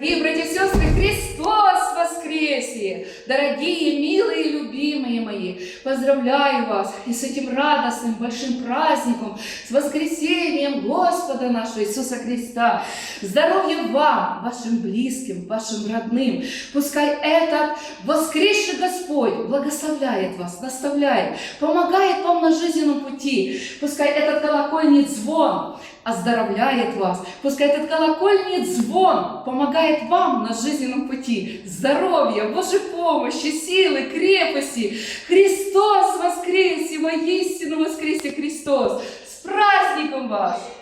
И, братья и сестры, Христос воскресе! Дорогие, милые, любимые мои, поздравляю вас и с этим радостным большим праздником, с воскресением Господа нашего Иисуса Христа. Здоровья вам, вашим близким, вашим родным. Пускай этот воскресший Господь благословляет вас, наставляет, помогает вам на жизненном пути. Пускай этот колокольный звон оздоровляет вас. Пускай этот колокольный звон помогает вам на жизненном пути. Здоровья, Божьей помощи, силы, крепости. Христос воскресе, воистину воскресе Христос. С праздником вас!